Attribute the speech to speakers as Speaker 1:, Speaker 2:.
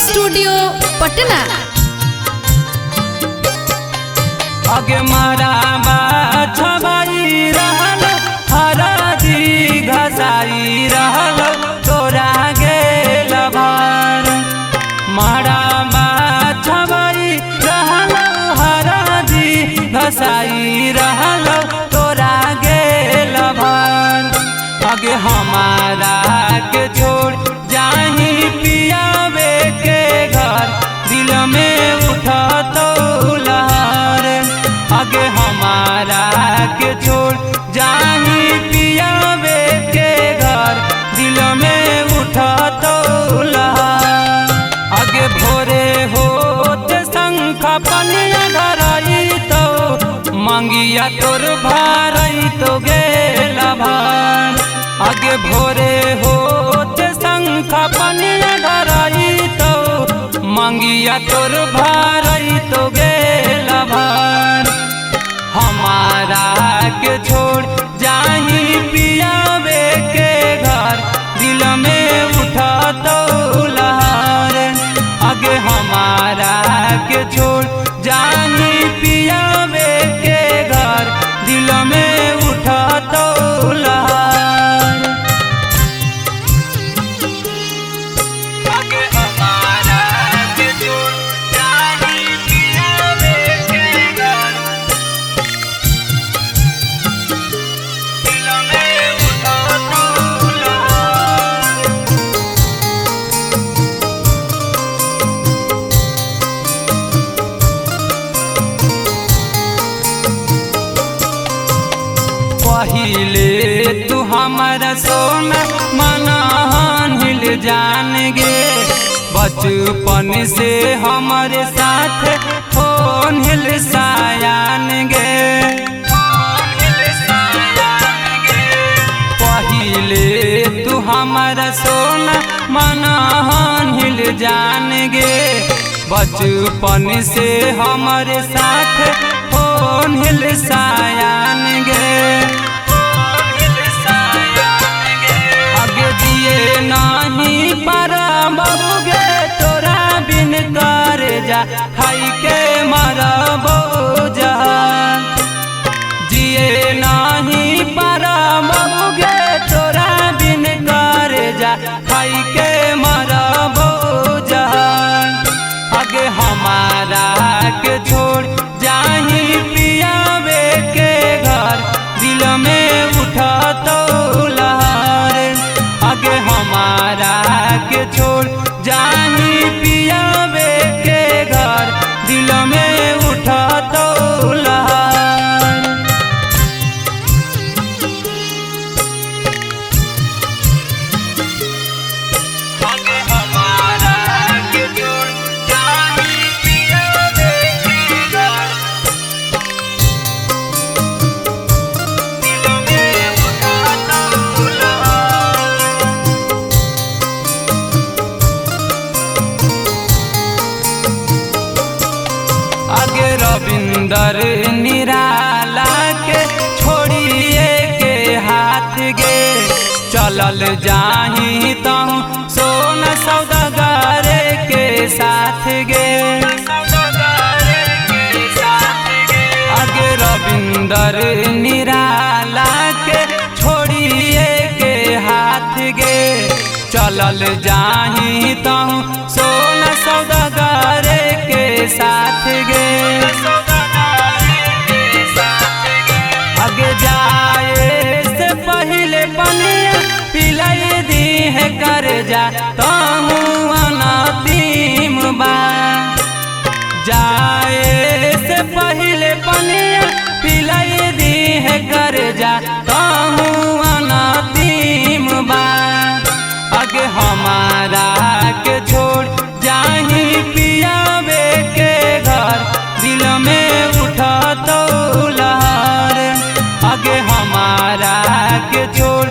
Speaker 1: Studio Patna.
Speaker 2: आगे मारा छबाई रहल हरदी घसाई रहल तोरा गेल भार। मारा छबाई रहल हरदी घसाई रहल तोरा गेल भार। आगे हमारा के छोड़ जाही पियावे के घर दिल में उठा तो लहर। आगे हमारा के छोड़ जाही पियावे के घर दिल में उठा तो लहर। आगे भोरे होते शंख पनिया धराई तो मंगिया तोर भारई तो गेला भार। आगे भोरे होते शंख पनिया धराई तो मंगिया तोर भारई तो गेला भार। हमारा के छोड़ जाही पियावे के घर दिल में उठा तो लहर। आगे हमारा के छोड़ जाही पियावे के घर दिल में उठा तो लहर। आगे हमारा के छोड़ जाही पियावे के घर दिल में उठा तो लहर। पहिले तू हमारा सोना मनान हिल जान गे। बचपन से हमारे साथ फोन हिल सायान गे। पहिले तू हमारा सोना मनान हिल जान गे। बचपन से हमारे साथ फोन हिल सायान गे। नहीं पारा बबुगे तोरा बिन कर जा खाई के मरा बोझा। जिए नहीं पारा बबुगे तोरा बिन कर जा खाई के मरा बोझा। आगे हमारा के छोड़ जाही पियावे के घर दिल में उठा तो लहर। आगे हमारा के छोड़ जाही पियावे के घर दिल में उठा तो लहर। आगे हमारा के छोड़ जाही पियावे के घर दिल में उठा तो लहर। आगे रविंदर निराला के छोड़िए के हाथ गे। चलल जाही तहु सोना सौदागर के साथ गे। आगे रविंदर निराला के छोड़िए के हाथ गे। चलल जाही तहु सोना सौदागर के साथ गे। आगे जाए से पहले पनिया पिलाई दी है कर जा तहु अनतीम बा। जाए से पहले पनिया पिलाई दी है कर जा तहु अनतीम बा। आगे हमारा के छोड़ जाही पियावे के घर दिल में उठा तो लहर। आगे हमारा के छोड़